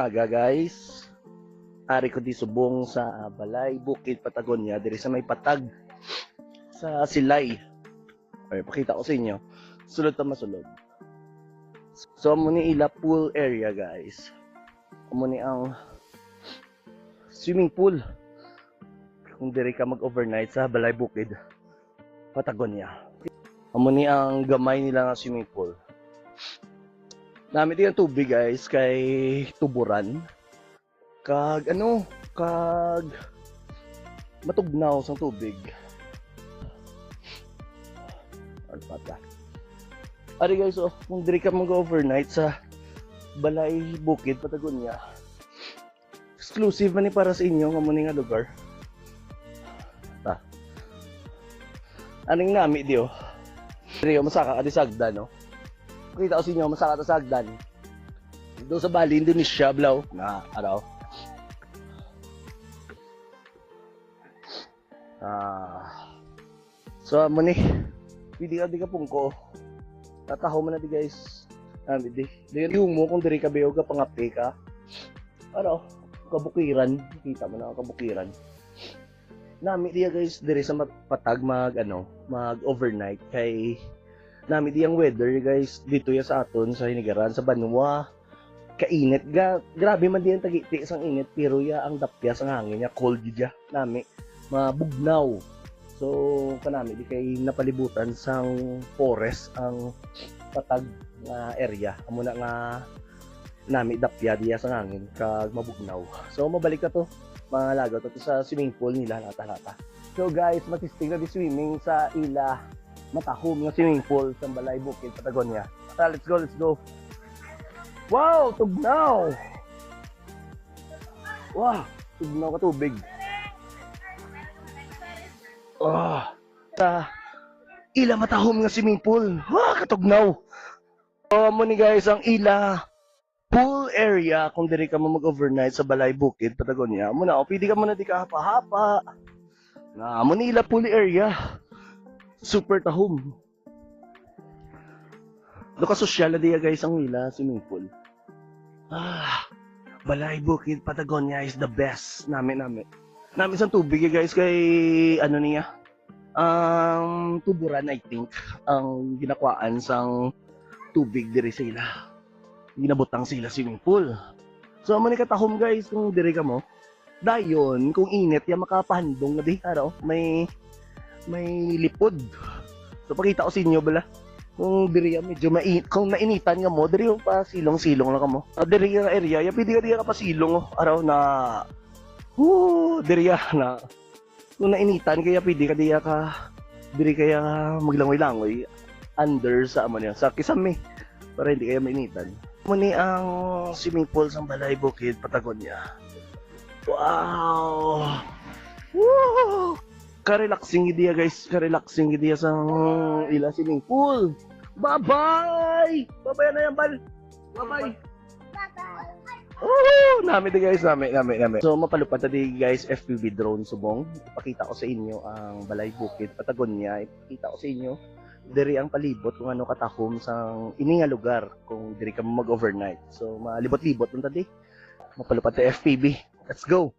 umaga guys. Ari ko di subong sa Balay, Bukid, Patagonia, diri sa may patag sa Silay. Okay, pakita ko sa inyo. Sulod ta masulod. So amo ni ila pool area guys. Amo ni ang swimming pool. Kung diri ka mag-overnight sa Balay, Bukid, Patagonia. Amo ni ang gamay nila nga swimming pool. Namit yung tubig guys kay tuburan. Kag matugnaw sa tubig. Ano pa? Ari guys, kung diri ka mag-overnight sa Balay, Bukid, Patagonia, exclusive man ni para sa inyo nga muni nga lugar. Aning nami di Diri masaka ka di sagdan Kita ko sa inyo masaka ta sagdan. Doon sa Bali, Indonesia, blaw na araw. So amo ni pili ka di ka pungko. Tataho man na di guys. Di yung mo kung diri ka beyo ka pangapi ka. Araw, kabukiran, kita mo na ang kabukiran. Nami diya guys diri sa patag mag-overnight kay nami diyang weather guys dito ya sa aton sa Hinigaran sa Banwa. Kainit grabe man diyan tagiti sang init pero ya ang dapya sang hangin ya cold diya nami mabugnaw. So kanami di kay napalibutan sang forest ang patag nga area. Amo na nga nami dapya diya sang hangin kag mabugnaw. So mabalik ka to malagaw to sa swimming pool nila lata-lata. So guys, matisting na di swimming sa ila matahom nga swimming pool sa Balay, Bukid, Patagonia. Let's go. Wow, tugnaw. Wow, tugnaw ka tubig. Sa ila matahom nga swimming pool. Wow, katugnaw. So mo ni guys ang ila pool area kung diri ka mo mag-overnight sa Balay, Bukid, Patagonia. Amo na pwede ka mo na di ka hapa-hapa. Na amo ni ila pool area. Super tahom. Luka sosyal na diya guys ang ila swimming pool. Balay, Bukid, Patagonia is the best. Namin sa tubig guys kay ano niya. Tuburan I think ang ginakwaan sang tubig diri sa ila. Ginabutang sila swimming pool. So amo ni katahom guys kung diri ka mo. Dayon kung init ya makapahandong na di araw may lipod. So pakita ko sa inyo bala. Kung diri medyo kung nainitan nga mo, diri pa silong-silong lang ka mo. Diri nga area, ya pwede ka pa silong araw na diri na. Kung nainitan kaya pwede ka diya ka diri kaya maglangoy-langoy under sa amo niya, sa Kisame para hindi kaya mainitan. Muni ang swimming pool sa Balay, Bukid, Patagonia. Wow! Woo! Ka-relaxing idiya guys, ka-relaxing idiya sa ila swimming pool. Bye-bye! Bye-bye na yan, Bal! Bye-bye! Oh, nami di guys, nami. So mapalupad di guys FPV drone subong. Ipakita ko sa inyo ang Balay, Bukid, Patagonia. Ipakita ko sa inyo diri ang palibot kung ano katahom sang ini nga lugar kung diri ka mag-overnight. So malibot-libot man tadi. Mapalupad ta FPV. Let's go.